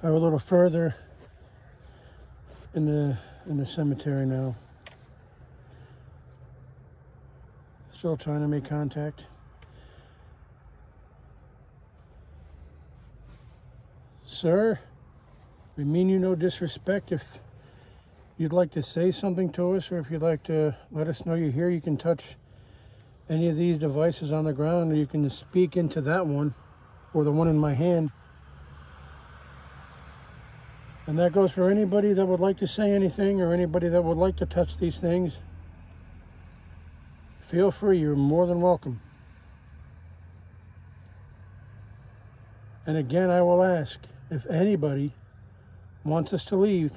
are a little further in the cemetery now. Still trying to make contact. Sir, we mean you no disrespect. If you'd like to say something to us, or if you'd like to let us know you're here, you can touch any of these devices on the ground, or you can speak into that one or the one in my hand. And that goes for anybody that would like to say anything, or anybody that would like to touch these things. Feel free, you're more than welcome. And again, I will ask, if anybody wants us to leave,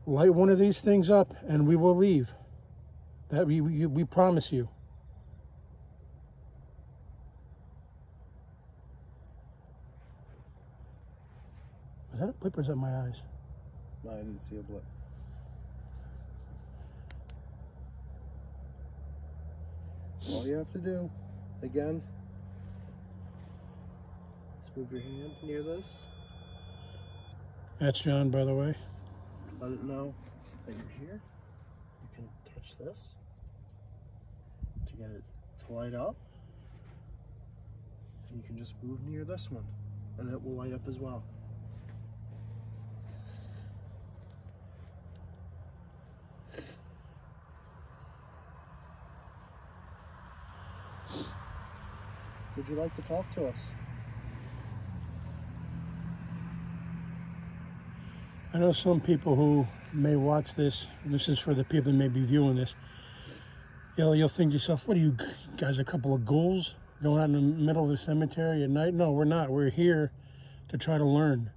light one of these things up and we will leave. That we promise you. Was that a blip or is that my eyes? No, I didn't see a blip. All you have to do, again, is move your hand near this. That's John, by the way. Let it know that you're here. You can touch this to get it to light up. And you can just move near this one, and it will light up as well. Would you like to talk to us? I know some people who may watch this, and this is for the people that may be viewing this, you'll think to yourself, what are you guys, a couple of ghouls going out in the middle of the cemetery at night? No, we're not. We're here to try to learn.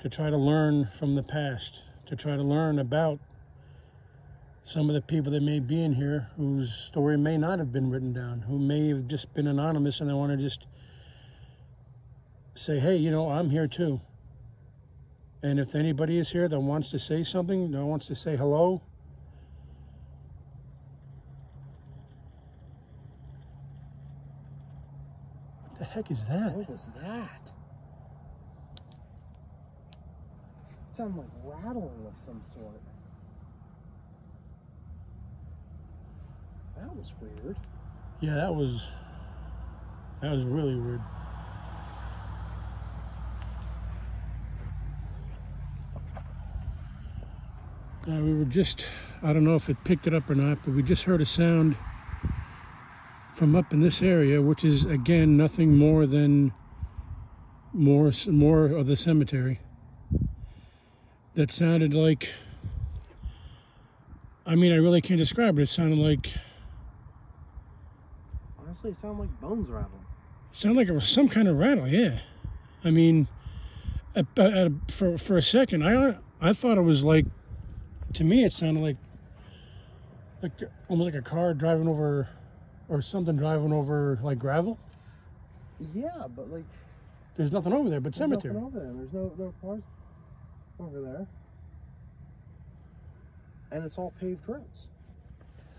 To try to learn from the past. To try to learn about some of the people that may be in here whose story may not have been written down, who may have just been anonymous and they want to just say, hey, you know, I'm here too. And if anybody is here that wants to say something, that wants to say hello, what the heck is that? What was that? It sounded like rattling of some sort. That was weird. Yeah, that was really weird. We were just, I don't know if it picked it up or not, but we just heard a sound from up in this area, which is, again, nothing more than more of the cemetery. That sounded like, I mean, I really can't describe it. It sounded like, honestly, it sounded like bones rattling. It sounded like it was some kind of rattle, yeah. I mean, for a second, I thought it was like, to me, it sounded like almost like a car driving over, or something driving over like gravel. Yeah, but like, there's nothing over there but cemetery. There's nothing over there. There's no cars over there, and it's all paved roads.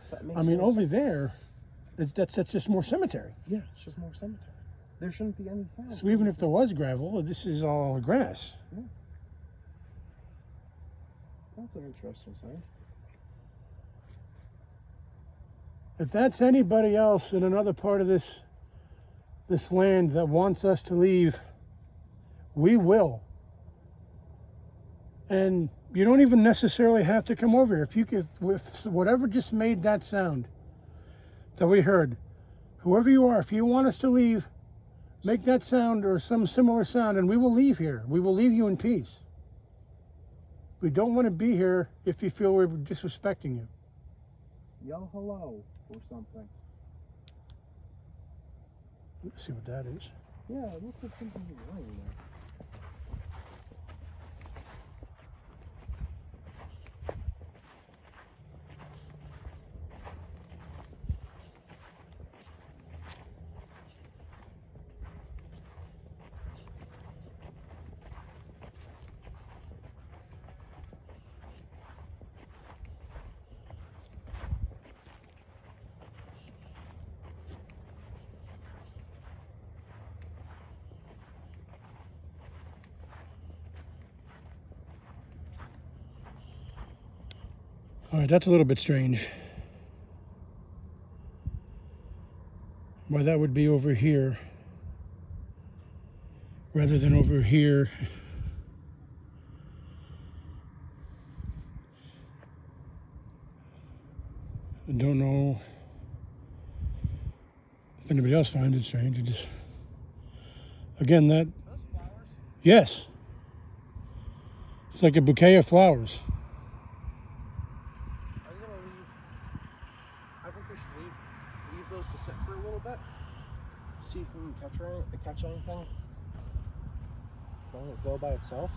So that makes I mean, no over sense. there, that's just more cemetery. Yeah, it's just more cemetery. There shouldn't be any sound. So even if there was gravel, this is all grass. Yeah. That's an interesting sound. If that's anybody else in another part of this land that wants us to leave, we will. And you don't even necessarily have to come over here. If whatever just made that sound that we heard, whoever you are, if you want us to leave, make that sound or some similar sound, and we will leave here. We will leave you in peace. We don't want to be here if you feel we're disrespecting you. Yell hello or something. Let's see what that is. Yeah, it looks like something is lying there. All right, that's a little bit strange. Why that would be over here rather than over here. I don't know if anybody else finds it strange. It just, again, that, Those flowers? yes, it's like a bouquet of flowers. I'm gonna leave. I think we should leave those to sit for a little bit. See if we can catch anything. Don't let it go by itself.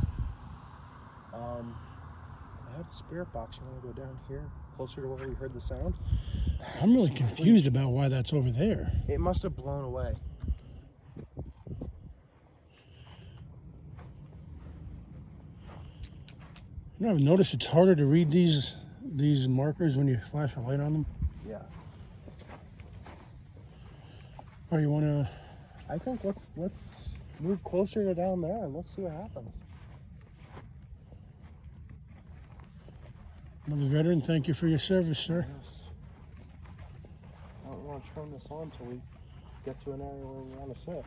I have a spirit box. You want to go down here, closer to where we heard the sound? I'm really confused about why that's over there. It must have blown away. You know, I've noticed it's harder to read these markers when you flash a light on them. Yeah. Or you want to... I think let's move closer to down there and let's see what happens. Another veteran, thank you for your service, sir. Yes. I don't want to turn this on until we get to an area where we want to sit.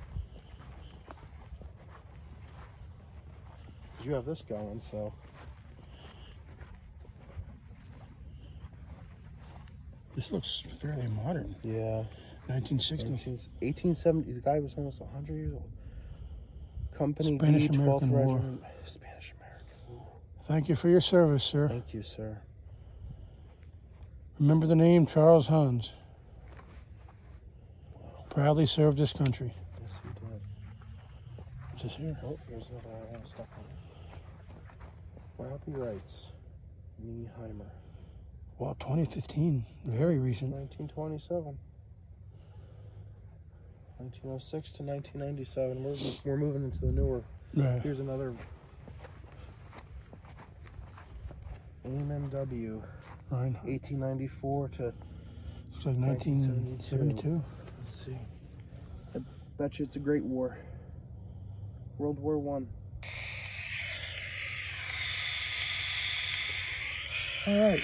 You have this going, so. This looks fairly modern. Yeah. 1960. 1870. The guy was almost 100 years old. Company Spanish D, 12th American War. Regiment. Spanish American. Ooh. Thank you for your service, sir. Thank you, sir. Remember the name Charles Hans. Proudly served this country. Yes, he did. What's this here? Oh, there's another stuff on it. Robbie Wrights. Nieheimer. Well, 2015. Very recent. 1927. 1906 to 1997. We're moving into the newer. Right. Here's another AMW. Right. 1894 to Looks like 1972. let's see. I bet you it's a Great War. World War One. All right.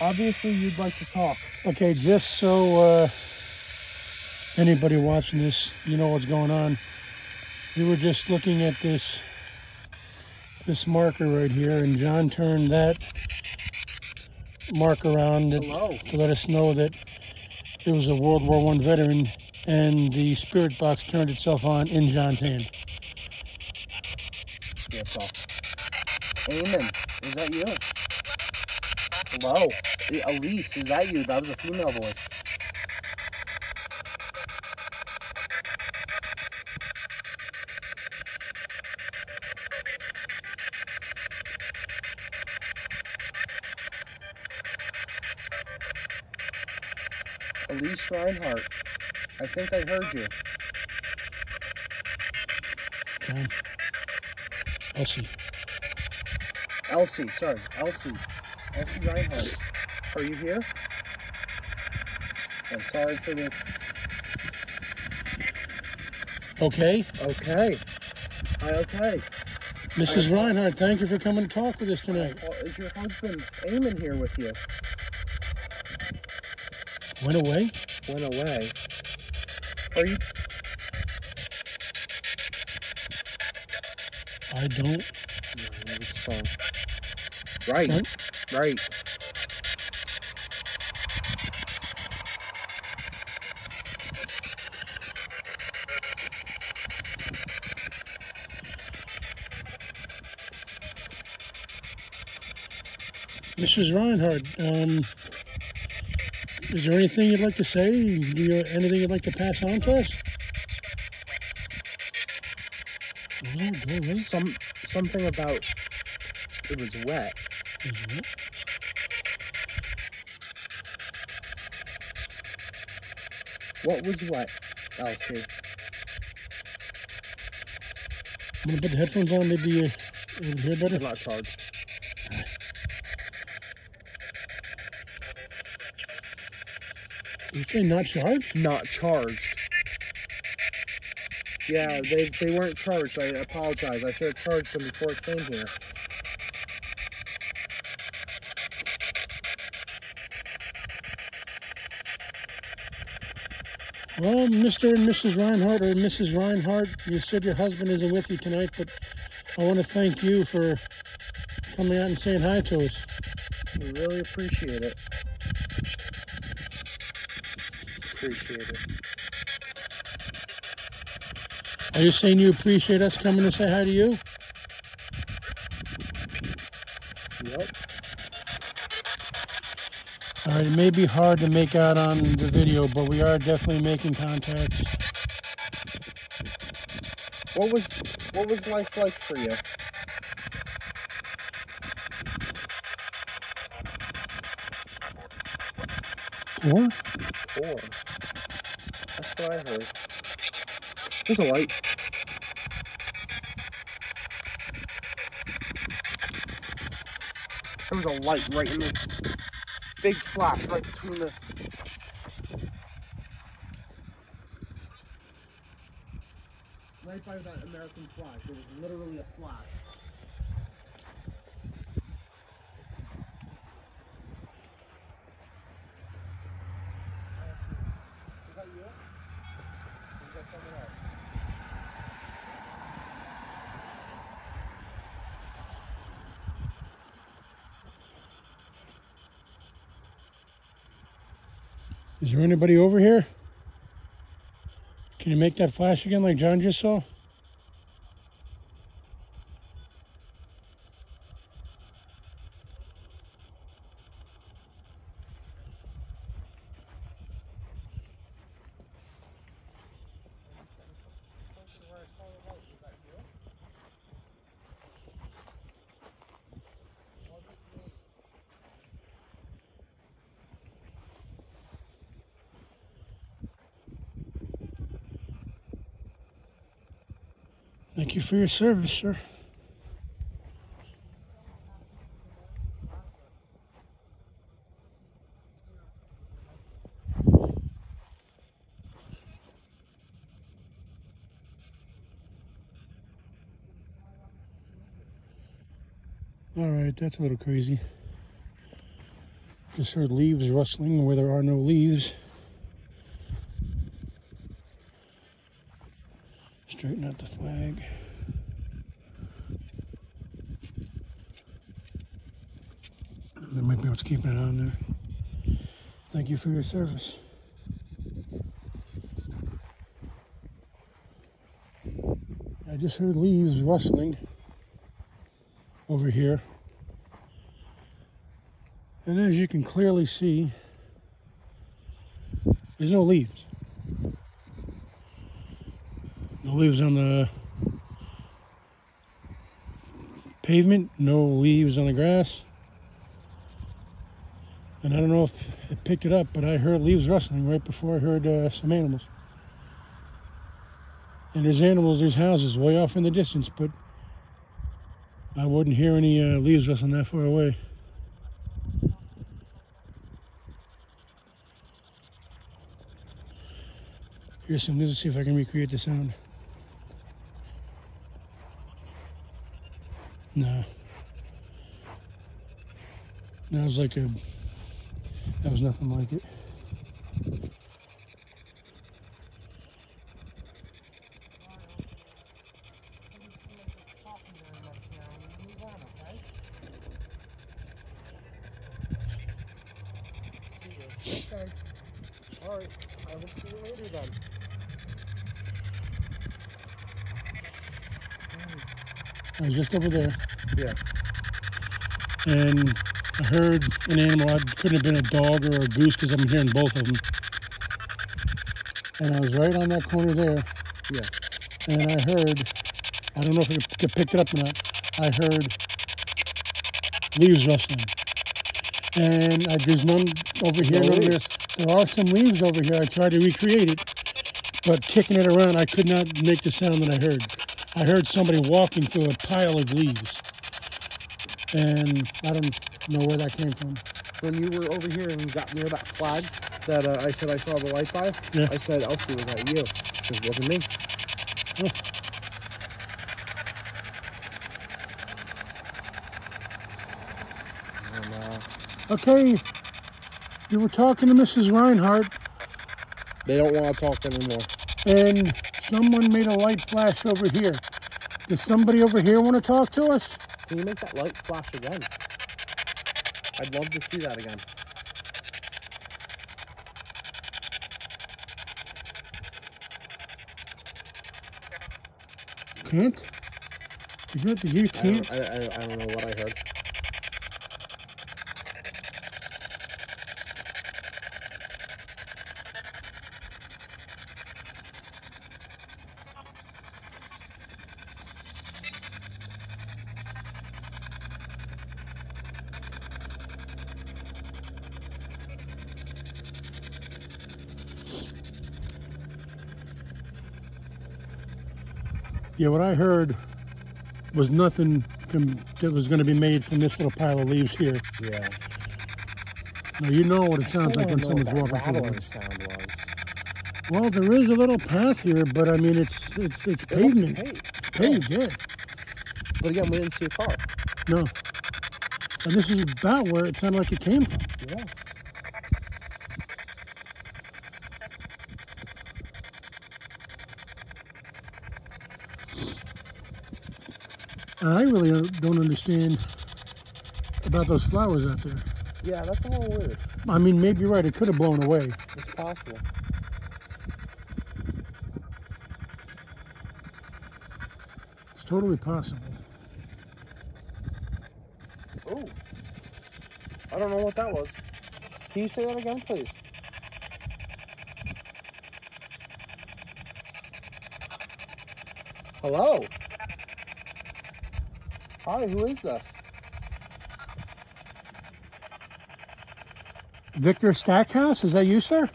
Obviously, you'd like to talk. Okay, just so anybody watching this, you know what's going on. We were just looking at this marker right here, and John turned that mark around to let us know that it was a World War I veteran, and the spirit box turned itself on in John's hand. Yeah, talk. Eamon, is that you? Hello? Elise, is that you? That was a female voice. Elise Reinhardt. I think I heard you. Okay. Elsie. Elsie, sorry. Elsie Reinhardt. Are you here? I'm sorry for the... Okay. Okay. Okay. Mrs. Reinhardt, thank you for coming to talk with us tonight. Is your husband Eamon here with you? Went away? Went away. Are you... I don't. That was a song. Right. Huh? Right. Mrs. Reinhardt, is there anything you'd like to say? Anything you'd like to pass on to us? Oh, go away. Something about it was wet. Is it? What was wet, Elsie? I'm gonna put the headphones on, maybe you'll hear better. They're not charged. Did you say not charged? Not charged. Yeah, they weren't charged. I apologize. I should have charged them before it came here. Well, Mr. and Mrs. Reinhardt, or Mrs. Reinhardt, you said your husband isn't with you tonight, but I want to thank you for coming out and saying hi to us. We really appreciate it. Appreciate it. Are you saying you appreciate us coming to say hi to you? Yep. All right, it may be hard to make out on the video, but we are definitely making contacts. What was life like for you? Poor? Poor. That's what I heard. There's a light. There was a light right in the big flash right between the... Right by that American flag. There was literally a flash. Is that you? Or is that someone else? Is there anybody over here? Can you make that flash again like John just saw? Thank you for your service, sir. All right, that's a little crazy. Just heard leaves rustling where there are no leaves. Straighten out the flag. That might be what's keeping it on there. Thank you for your service. I just heard leaves rustling over here. And as you can clearly see, there's no leaves. No leaves on the pavement, no leaves on the grass. And I don't know if it picked it up, but I heard leaves rustling right before I heard some animals. And there's houses way off in the distance, but I wouldn't hear any leaves rustling that far away. Here's some news to see if I can recreate the sound. No. That was nothing like it. Okay. All right. I will see you later then. I was just over there. Yeah. And I heard an animal. It couldn't have been a dog or a goose because I'm hearing both of them. And I was right on that corner there. Yeah. And I heard, I don't know if it picked it up or not, I heard leaves rustling. And there's none over here, none there. There are some leaves over here. I tried to recreate it, but kicking it around, I could not make the sound that I heard. I heard somebody walking through a pile of leaves. And I don't know where that came from. When you were over here and you got near that flag that I said I saw the light by, yeah. I said, Elsie, was that you? She said, it wasn't me. Oh. Okay, you were talking to Mrs. Reinhardt. They don't want to talk anymore. And someone made a light flash over here. Does somebody over here want to talk to us? Can you make that light flash again? I'd love to see that again. Can't? Did you can't? I don't know what I heard. Yeah, what I heard was nothing that was going to be made from this little pile of leaves here. Yeah. Now you know what it sounds like when someone's walking through rattling the sound was. Well, there is a little path here, but I mean, it's pavement. It's paved, yeah. But again, we didn't see a car. No. And this is about where it sounded like it came from. Yeah. And I really don't understand about those flowers out there. Yeah, that's a little weird. I mean, maybe you're right. It could have blown away. It's possible. It's totally possible. Oh. I don't know what that was. Can you say that again, please? Hello? Hi, who is this? Victor Stackhouse, is that you, sir?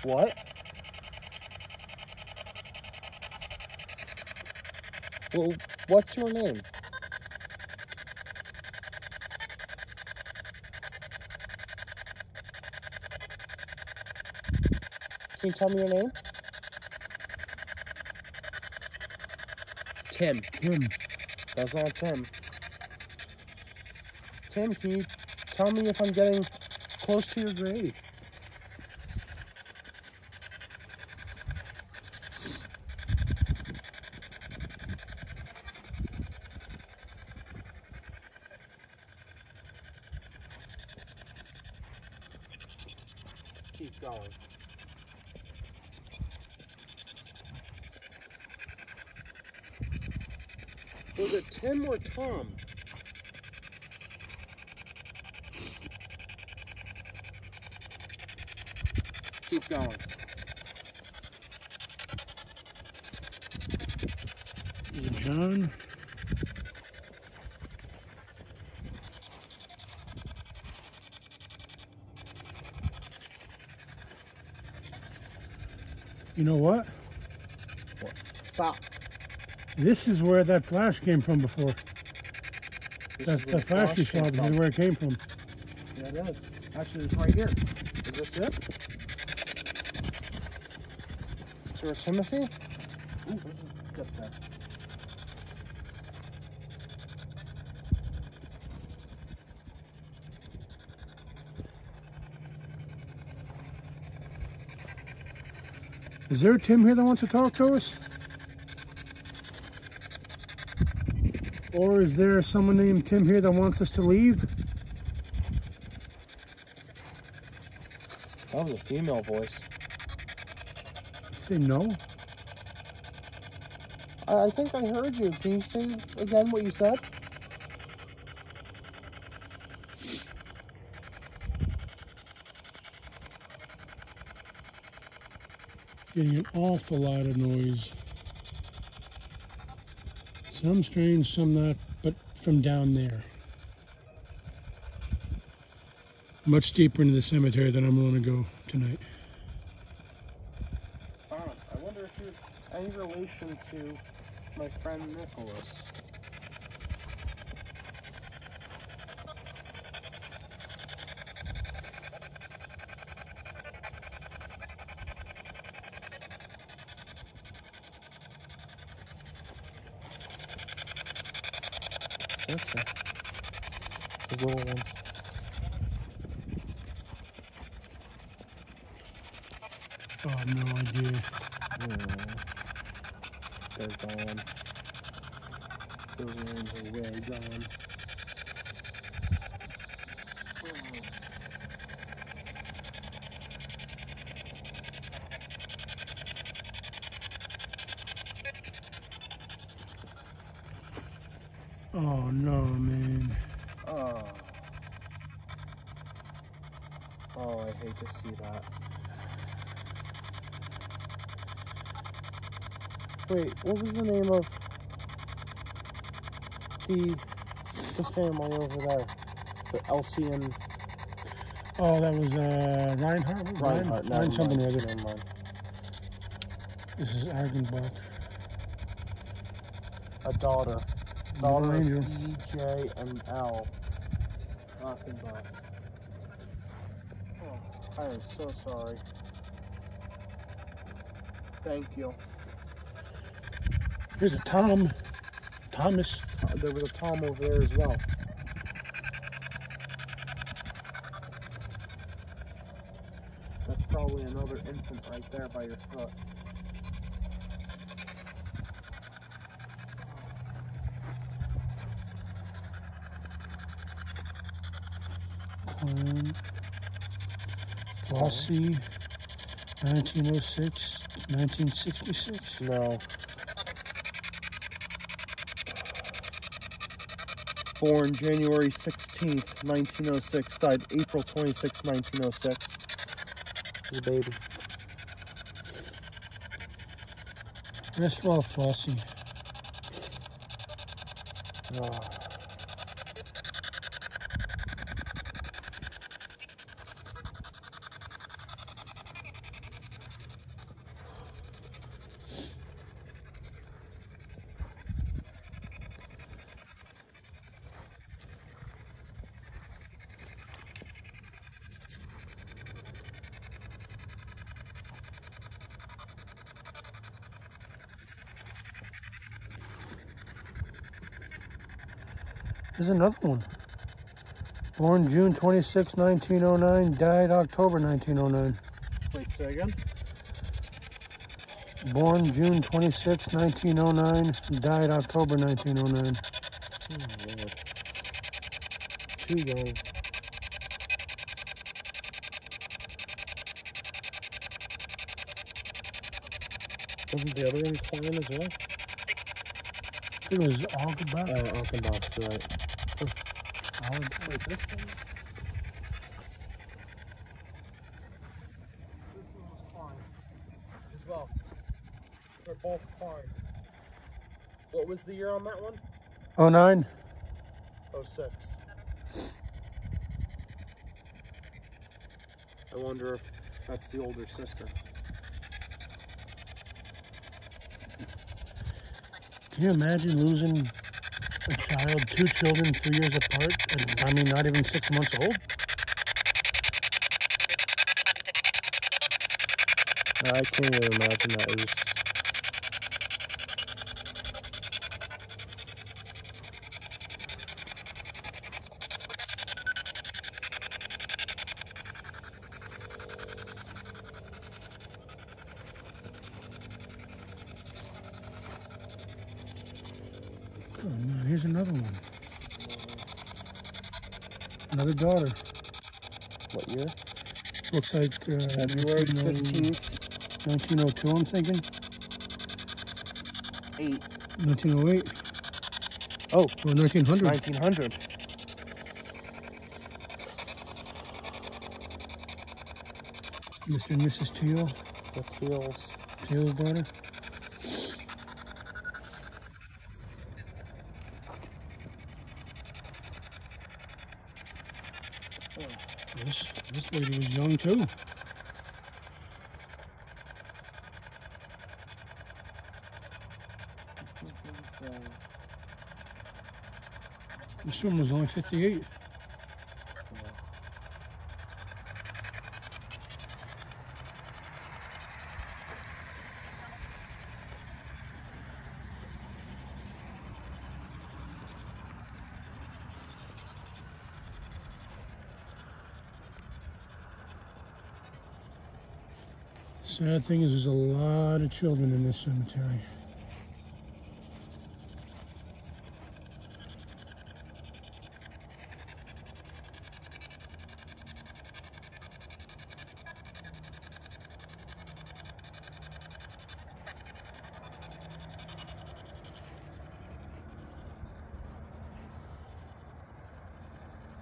What? Well, what's your name? Can you tell me your name? Tim. Tim. That's not Tim. Tim, can you tell me if I'm getting close to your grave? Keep going. Was it Tim or Tom? Keep going. Is it John? You know what? What? Stop. This is where that flash came from before. This That flash you saw, this is where it came from. Yeah, it is. Actually, it's right here. Is this it? Is there a Timothy? Ooh, there's a tip there. Is there a Tim here that wants to talk to us? Or is there someone named Tim here that wants us to leave? That was a female voice. Say no. I think I heard you. Can you say again what you said? Getting an awful lot of noise. Some strange, some not, but from down there. Much deeper into the cemetery than I'm willing to go tonight. Son, I wonder if you're any relation to my friend Nicholas. That's it. Those little ones. Oh, no idea. They're gone. Those ones are way gone. Oh, no, man. Oh. Oh, I hate to see that. Wait, what was the name of the family over there? The Elsie and... Oh, that was Reinhardt? Reinhardt, Ryan something or other. never mind. This is Argenbach. A daughter. Little Daughter of angel. E, J, and L. Argenbach. Oh, I am so sorry. Thank you. Here's a Tom. Thomas. There was a Tom over there as well. That's probably another infant right there by your foot. Clown. Flossie. 1906. 1966. No. Born January 16th, 1906. Died April 26, 1906. He's a baby. Rest well, Flossie. Oh. There's another one. Born June 26, 1909. Died October 1909. Wait, say again? Born June 26, 1909. Died October 1909. Oh, Lord. Too young. Wasn't the other one Klein as well? I think it was Augenbach. Oh, Achenbach, you're right. Wait, this one? This one was Klein as well. They're both Klein. What was the year on that one? 09. 06. I wonder if that's the older sister. Can you imagine losing a child, 2 children, 3 years apart, and I mean, not even 6 months old? I can't even imagine that. It was... Oh, no, here's another one. Another daughter. What year? Looks like February 15th. 1902, I'm thinking. 8. 1908. Oh, Or 1900. 1900. Mr. and Mrs. Teal. The Teals. Teal's daughter. This lady was young too. This one was only 58. Sad thing is, there's a lot of children in this cemetery.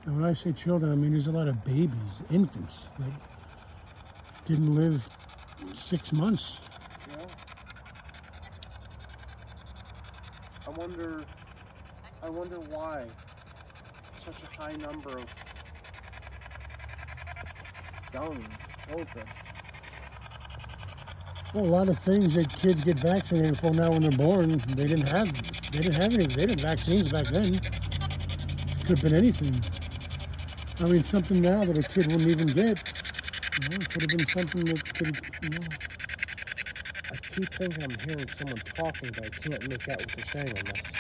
And when I say children, I mean there's a lot of babies, infants that didn't live 6 months. Yeah. I wonder why such a high number of young children. Well, a lot of things that kids get vaccinated for now when they're born, they didn't have any. They didn't have vaccines back then. It could have been anything. I mean, something now that a kid wouldn't even get. You know, it could have been something that could, you know. I keep thinking I'm hearing someone talking, but I can't make out what they're saying on this.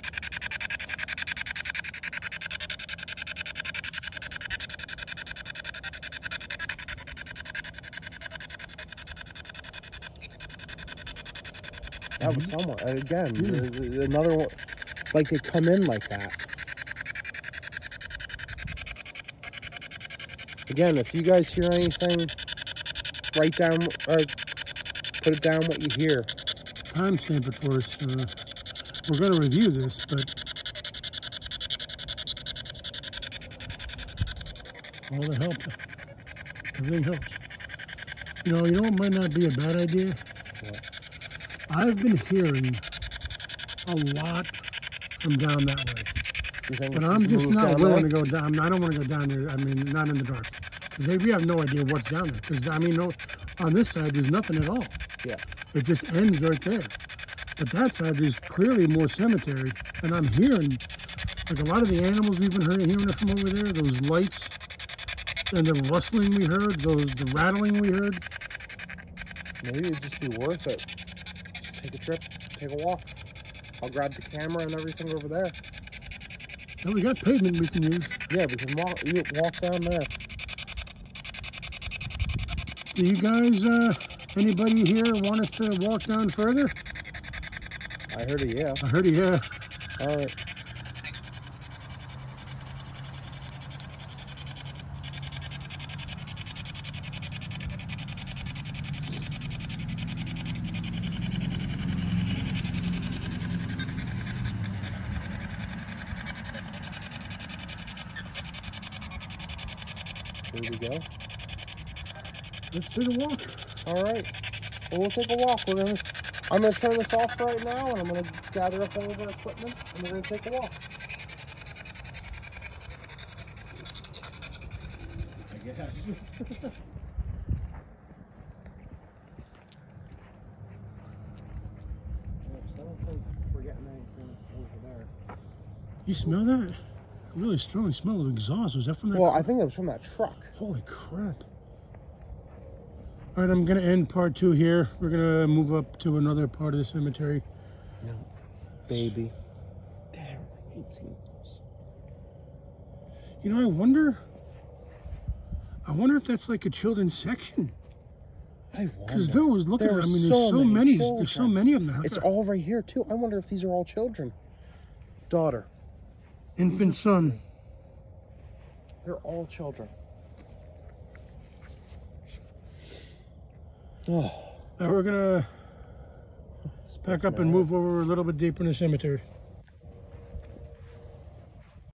That was someone. Again, another one. Like they come in like that. Again, if you guys hear anything, write down or put it down what you hear. Timestamp it for us. We're going to review this, but all the help, everything helps. You know what might not be a bad idea? What? I've been hearing a lot from down that way. But I'm just not willing to go down. I don't want to go down there. I mean, not in the dark. Because we have no idea what's down there. Because, I mean, no, on this side, there's nothing at all. Yeah. It just ends right there. But that side, there's clearly more cemetery. And I'm hearing, like a lot of the animals we've been hearing it from over there, those lights, and the rustling we heard, the rattling we heard. Maybe it'd just be worth it. Just take a trip, take a walk. I'll grab the camera and everything over there. And we got pavement we can use. Yeah, we can walk down there. Do you guys, anybody here want us to walk down further? I heard a yeah. I heard a yeah. All right. Here we go. Let's take a walk. All right. Well, we'll take a walk. I'm gonna turn this off right now, and I'm gonna gather up all of our equipment, and we're gonna take a walk. I guess. I don't think we're getting anything over there. You smell that? A really strong smell of exhaust. Was that from that? Well, I think it was from that truck. Holy crap. All right, I'm going to end part 2 here. We're going to move up to another part of the cemetery. No. Baby. Damn, I hate seeing those. You know, I wonder if that's like a children's section. I wonder. Because those, look at it. I mean, there's There's so many of them. It's all right here, too. I wonder if these are all children. Daughter. Infant son. They're all children. Oh. Now we're going to pack up and move over a little bit deeper in the cemetery.